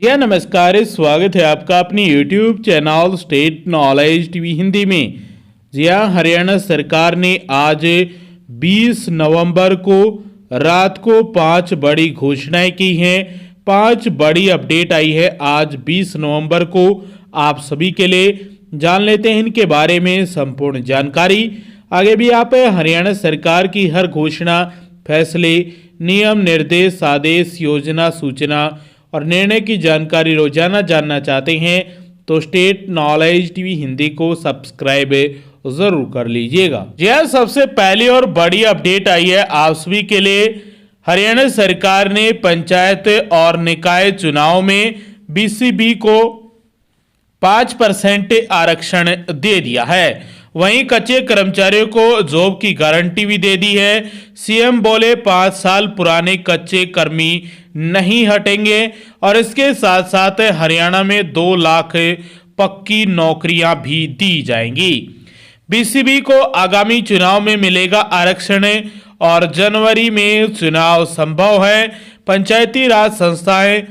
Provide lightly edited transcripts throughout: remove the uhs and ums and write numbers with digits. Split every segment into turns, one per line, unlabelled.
जी हाँ, नमस्कार। स्वागत है आपका अपनी YouTube channel state knowledge TV Hindi में। जी हाँ, हरियाणा सरकार ने आज 20 नवंबर को रात को 5 बड़ी घोषणाएं की हैं। 5 बड़ी अपडेट आई है आज 20 नवंबर को। आप सभी के लिए जान लेते हैं इनके बारे में संपूर्ण जानकारी। आगे भी आप हरियाणा सरकार की हर घोषणा, फैसले, नियम, निर्देश, आदेश, योजना, सूचना और निर्णय की जानकारी रोजाना जानना चाहते हैं तो स्टेट नॉलेज टीवी हिंदी को सब्सक्राइब जरूर कर लीजिएगा। जी हाँ, सबसे पहली और बड़ी अपडेट आई है आप सभी के लिए। हरियाणा सरकार ने पंचायत और निकाय चुनाव में बीसीबी को 5% आरक्षण दे दिया है। वहीं कच्चे कर्मचारियों को जॉब की गारंटी भी दे दी है। सीएम बोले 5 साल पुराने कच्चे कर्मी नहीं हटेंगे और इसके साथ साथ हरियाणा में 2 लाख पक्की नौकरियां भी दी जाएंगी। बीसीबी को आगामी चुनाव में मिलेगा आरक्षण और जनवरी में चुनाव संभव है। पंचायती राज संस्थाएं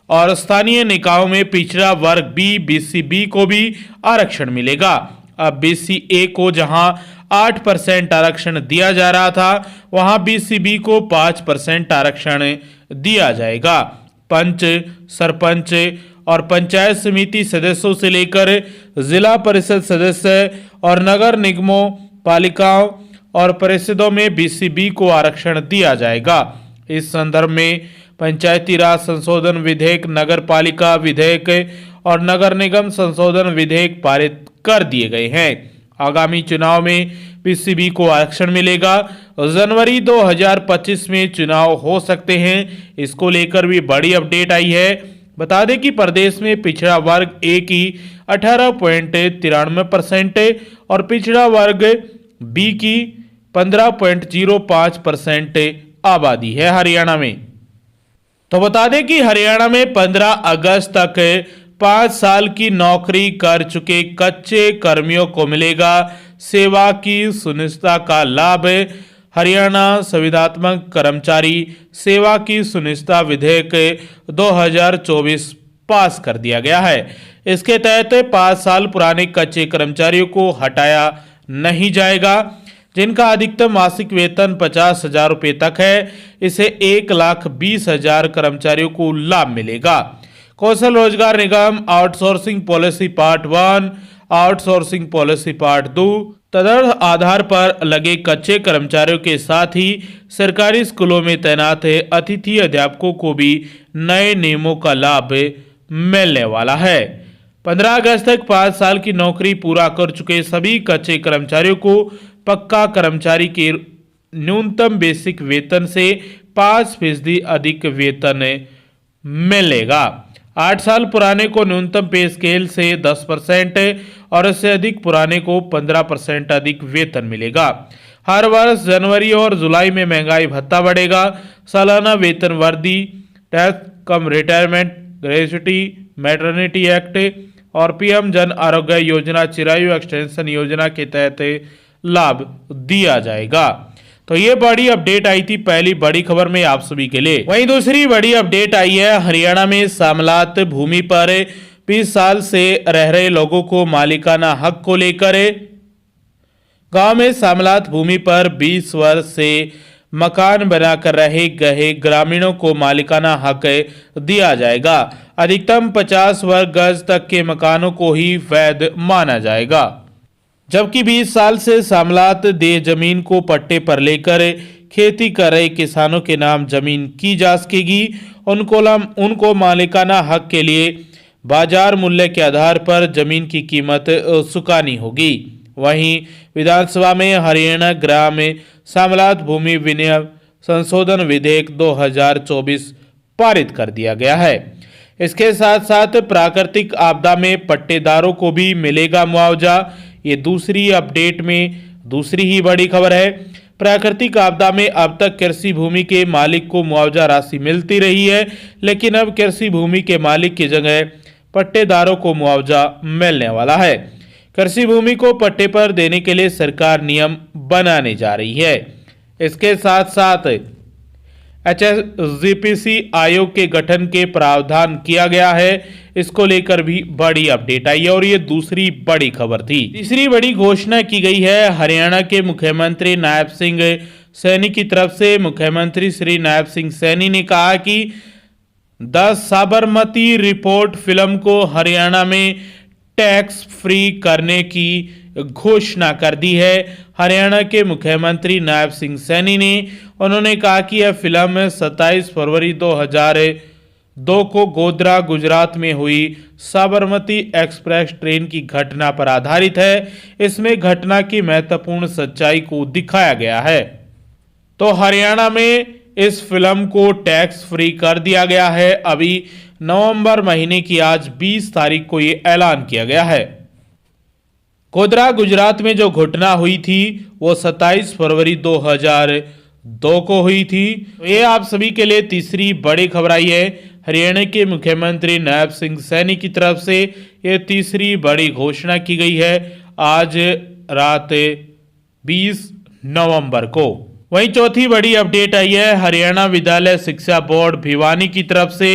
और स्थानीय निकायों में पिछड़ा वर्ग भी बीसीबी को भी आरक्षण मिलेगा। अब बीसीए को जहां 8% आरक्षण दिया जा रहा था, वहां बीसीबी को 5% आरक्षण दिया जाएगा। पंच, सरपंच और पंचायत समिति सदस्यों से लेकर जिला परिषद सदस्य और नगर निगमों, पालिकाओं और परिषदों में बीसीबी को आरक्षण दिया जाएगा। इस संदर्भ में पंचायती राज संशोधन विधेयक, नगर पालिका विधेयक और नगर निगम संशोधन विधेयक पारित कर दिए गए हैं। आगामी चुनाव में बीसीबी को आरक्षण मिलेगा। जनवरी 2025 में चुनाव हो सकते हैं। इसको लेकर भी बड़ी अपडेट आई है। बता दें कि प्रदेश में पिछड़ा वर्ग ए की 18.93% और पिछड़ा वर्ग बी की 15.05% आबादी है हरियाणा में। तो बता दें कि हरियाणा में 15 अगस्त तक 5 साल की नौकरी कर चुके कच्चे कर्मियों को मिलेगा सेवा की सुनिश्चितता का लाभ। हरियाणा संविदात्मक कर्मचारी सेवा की सुनिश्चितता विधेयक 2024 पास कर दिया गया है। इसके तहत 5 साल पुराने कच्चे कर्मचारियों को हटाया नहीं जाएगा। जिनका अधिकतम मासिक वेतन 50,000 रुपये तक है, इसे 1,20,000 कर्मचारियों को लाभ मिलेगा। Kaushal Rozgar Nigam outsourcing policy part 1, outsourcing policy part 2 तदर्थ आधार पर लगे कच्चे कर्मचारियों के साथ ही सरकारी स्कूलों में तैनात अतिथि अध्यापकों को भी नए नियमों का लाभ मिलने वाला है। 15 अगस्त तक 5 साल की नौकरी पूरा कर चुके सभी कच्चे कर्मचारियों को पक्का कर्मचारी के न्यूनतम बेसिक वेतन से 5% अधिक वेतन मिलेगा। 8 साल पुराने को न्यूनतम पे स्केल से 10% और इससे अधिक पुराने को 15% अधिक वेतन मिलेगा। हर वर्ष जनवरी और जुलाई में महंगाई भत्ता बढ़ेगा। सालाना वेतन वृद्धि, टैक्स कम रिटायरमेंट, ग्रेजुटी, मैटरनिटी एक्ट और पीएम जन आरोग्य योजना, चिरायु एक्सटेंशन योजना के तहत लाभ दिया जाएगा। तो ये बड़ी अपडेट आई थी पहली बड़ी खबर में आप सभी के लिए। वहीं दूसरी बड़ी अपडेट आई है हरियाणा में सामलात भूमि पर 20 साल से रह रहे लोगों को मालिकाना हक को लेकर। गांव में सामलात भूमि पर 20 वर्ष से मकान बनाकर रहे गए ग्रामीणों को मालिकाना हक दिया जाएगा। अधिकतम 50 वर्ग गज तक के मकानों को ही वैध माना जाएगा, जबकि 20 साल से सामलात दे जमीन को पट्टे पर लेकर खेती कर रहे किसानों के नाम जमीन की जा सकेगी। उनको मालिकाना हक के लिए बाजार मूल्य के आधार पर जमीन की कीमत चुकानी होगी। वहीं विधानसभा में हरियाणा ग्राम सामलात भूमि विनियम संशोधन विधेयक 2024 पारित कर दिया गया है। इसके साथ साथ प्राकृतिक आपदा में पट्टेदारों को भी मिलेगा मुआवजा। ये दूसरी अपडेट में दूसरी ही बड़ी खबर है। प्राकृतिक आपदा में अब तक कृषि भूमि के मालिक को मुआवजा राशि मिलती रही है, लेकिन अब कृषि भूमि के मालिक की जगह पट्टेदारों को मुआवजा मिलने वाला है। कृषि भूमि को पट्टे पर देने के लिए सरकार नियम बनाने जा रही है। इसके साथ साथ HSGPC आयोग के गठन के प्रावधान किया गया है। इसको लेकर भी बड़ी अपडेट आई है और ये दूसरी बड़ी खबर थी। तीसरी बड़ी घोषणा की गई है हरियाणा के मुख्यमंत्री नायब सिंह सैनी की तरफ से। मुख्यमंत्री श्री नायब सिंह सैनी ने कहा कि द साबरमती रिपोर्ट फिल्म को हरियाणा में टैक्स फ्री करने की घोषणा कर दी है। हरियाणा के मुख्यमंत्री नायब सिंह सैनी ने उन्होंने कहा कि यह फिल्म 27 फरवरी 2002 को गोधरा गुजरात में हुई साबरमती एक्सप्रेस ट्रेन की घटना पर आधारित है। इसमें घटना की महत्वपूर्ण सच्चाई को दिखाया गया है। तो हरियाणा में इस फिल्म को टैक्स फ्री कर दिया गया है। अभी नवंबर महीने की आज 20 तारीख को ये ऐलान किया गया है। गोधरा गुजरात में जो घटना हुई थी वो 27 फरवरी 2002 को हुई थी। तो ये आप सभी के लिए तीसरी बड़ी खबर आई है। हरियाणा के मुख्यमंत्री नायब सिंह सैनी की तरफ से ये तीसरी बड़ी घोषणा की गई है आज रात 20 नवंबर को। वहीं चौथी बड़ी अपडेट आई है हरियाणा विद्यालय शिक्षा बोर्ड भिवानी की तरफ से।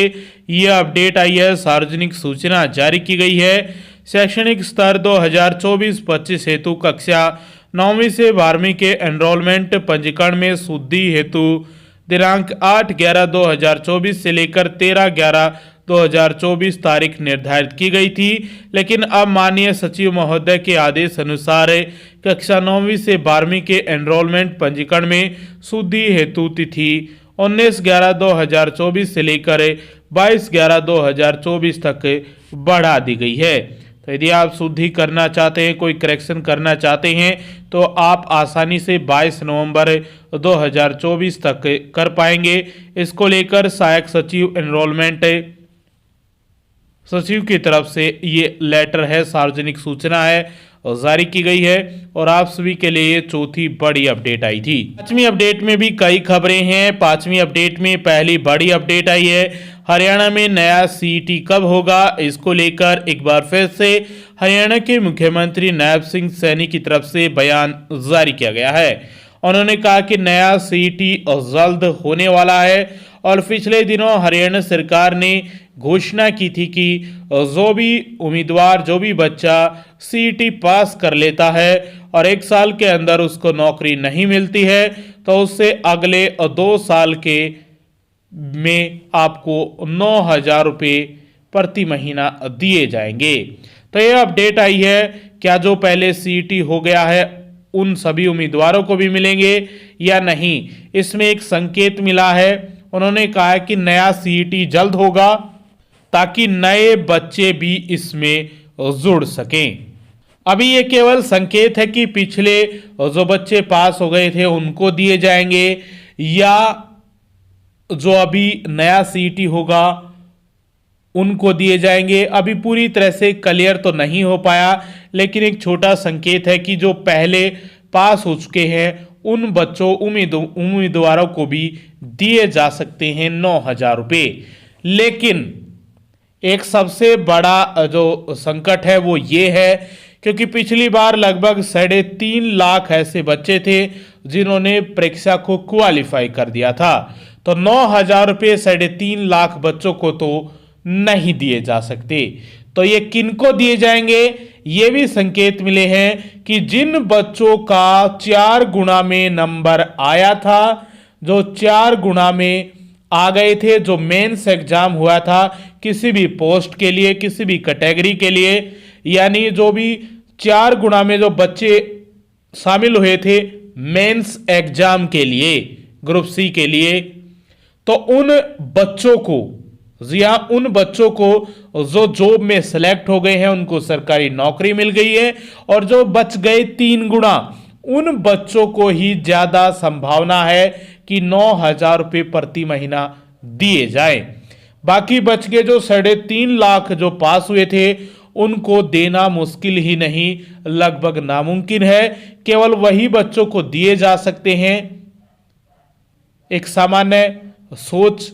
यह अपडेट आई है, सार्वजनिक सूचना जारी की गई है। शैक्षणिक स्तर 2024-25 हेतु कक्षा 9वीं से 12वीं के एनरोलमेंट पंजीकरण में शुद्धि हेतु दिनांक 8/11/2024 से लेकर 13/11/2024 तारीख निर्धारित की गई थी। लेकिन अब माननीय सचिव महोदय के आदेश अनुसार कक्षा 9वीं से 12वीं के एनरोलमेंट पंजीकरण में शुद्धि हेतु तिथि 19/11/2024 से लेकर 22/11/2024 तक बढ़ा दी गई है। तो यदि आप शुद्धि करना चाहते हैं, कोई करेक्शन करना चाहते हैं, तो आप आसानी से 22 नवंबर 2024 तक कर पाएंगे। इसको लेकर सहायक सचिव एनरोलमेंट सचिव की तरफ से ये लेटर है, सार्वजनिक सूचना है और जारी की गई है। और आप सभी के लिए चौथी बड़ी अपडेट आई थी। पांचवी अपडेट में भी कई खबरें हैं। पांचवी अपडेट में पहली बड़ी अपडेट आई है हरियाणा में नया सीईटी कब होगा। इसको लेकर एक बार फिर से हरियाणा के मुख्यमंत्री नायब सिंह सैनी की तरफ से बयान जारी किया गया है। उन्होंने कहा कि नया सीईटी जल्द होने वाला है और पिछले दिनों हरियाणा सरकार ने घोषणा की थी कि जो भी उम्मीदवार, जो भी बच्चा सीईटी पास कर लेता है और 1 साल के अंदर उसको नौकरी नहीं मिलती है तो उससे अगले 2 साल के में आपको 9,000 रुपये प्रति महीना दिए जाएंगे। तो ये अपडेट आई है। क्या जो पहले सीईटी हो गया है उन सभी उम्मीदवारों को भी मिलेंगे या नहीं, इसमें एक संकेत मिला है। उन्होंने कहा है कि नया सीईटी जल्द होगा ताकि नए बच्चे भी इसमें जुड़ सकें। अभी ये केवल संकेत है कि पिछले जो बच्चे पास हो गए थे उनको दिए जाएंगे या जो अभी नया सीईटी होगा उनको दिए जाएंगे। अभी पूरी तरह से क्लियर तो नहीं हो पाया, लेकिन एक छोटा संकेत है कि जो पहले पास हो चुके हैं उन बच्चों उम्मीदवारों को भी दिए जा सकते हैं 9,000 रुपये। लेकिन एक सबसे बड़ा जो संकट है वो ये है क्योंकि पिछली बार लगभग 3.5 लाख ऐसे बच्चे थे जिन्होंने परीक्षा को क्वालिफाई कर दिया था। तो 9,000 रुपये 3.5 लाख बच्चों को तो नहीं दिए जा सकते। तो ये किनको दिए जाएंगे, ये भी संकेत मिले हैं कि जिन बच्चों का 4 गुना में नंबर आया था, जो 4 गुना में आ गए थे, जो मेंस एग्जाम हुआ था किसी भी पोस्ट के लिए, किसी भी कैटेगरी के लिए, यानी जो भी 4 गुना में जो बच्चे शामिल हुए थे मेंस एग्जाम के लिए, ग्रुप सी के लिए, तो उन बच्चों को उन बच्चों को जो जॉब में सेलेक्ट हो गए हैं उनको सरकारी नौकरी मिल गई है और जो बच गए 3 गुना उन बच्चों को ही ज्यादा संभावना है कि 9,000 रुपये प्रति महीना दिए जाए। बाकी बच गए जो 3.5 लाख जो पास हुए थे उनको देना मुश्किल ही नहीं, लगभग नामुमकिन है। केवल वही बच्चों को दिए जा सकते हैं। एक सामान्य सोच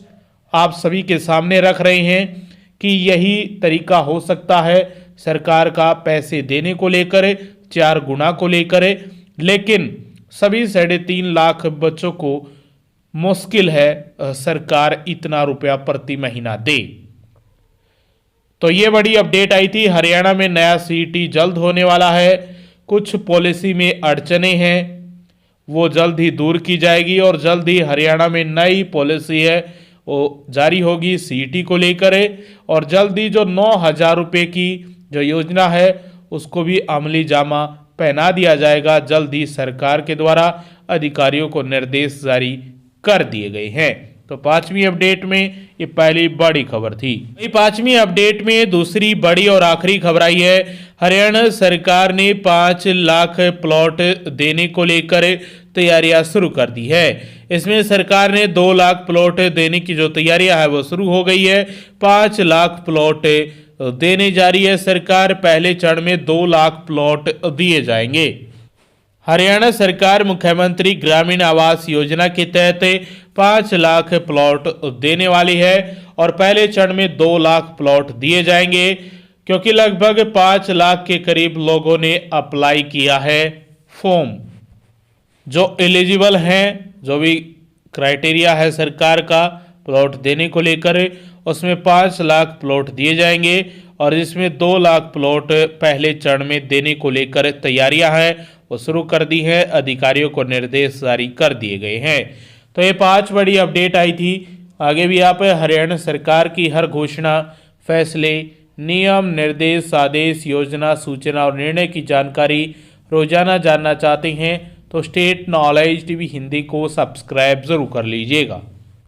आप सभी के सामने रख रहे हैं कि यही तरीका हो सकता है सरकार का पैसे देने को लेकर, 4 गुना को लेकर। लेकिन सभी 3.5 लाख बच्चों को मुश्किल है सरकार इतना रुपया प्रति महीना दे। तो ये बड़ी अपडेट आई थी। हरियाणा में नया सीईटी जल्द होने वाला है। कुछ पॉलिसी में अड़चने हैं, वो जल्द ही दूर की जाएगी और जल्द ही हरियाणा में नई पॉलिसी है वो जारी होगी सीईटी को लेकर। और जल्द ही जो 9,000 रुपये की जो योजना है उसको भी अमली जामा पहना दिया जाएगा। जल्द ही सरकार के द्वारा अधिकारियों को निर्देश जारी कर दिए गए हैं। तो पांचवी अपडेट में ये पहली बड़ी खबर थी। पांचवी अपडेट में दूसरी बड़ी और आखिरी खबर आई है। हरियाणा सरकार ने 5 लाख प्लॉट देने को लेकर तैयारियां शुरू कर दी है। इसमें सरकार ने 2 लाख प्लॉट देने की जो तैयारियां है वो शुरू हो गई है। 5 लाख प्लॉट देने जा रही है सरकार। पहले चरण में 2 लाख प्लॉट दिए जाएंगे। हरियाणा सरकार मुख्यमंत्री ग्रामीण आवास योजना के तहत 5 लाख प्लॉट देने वाली है और पहले चरण में 2 लाख प्लॉट दिए जाएंगे, क्योंकि लगभग 5 लाख के करीब लोगों ने अप्लाई किया है फॉर्म। जो एलिजिबल हैं, जो भी क्राइटेरिया है सरकार का प्लॉट देने को लेकर, उसमें 5 लाख प्लॉट दिए जाएंगे और जिसमें 2 लाख प्लॉट पहले चरण में देने को लेकर तैयारियां हैं वो शुरू कर दी है। अधिकारियों को निर्देश जारी कर दिए गए हैं। तो ये 5 बड़ी अपडेट आई थी। आगे भी आप हरियाणा सरकार की हर घोषणा, फैसले, नियम, निर्देश, आदेश, योजना, सूचना और निर्णय की जानकारी रोजाना जानना चाहते हैं तो स्टेट नॉलेज टीवी हिंदी को सब्सक्राइब जरूर कर लीजिएगा।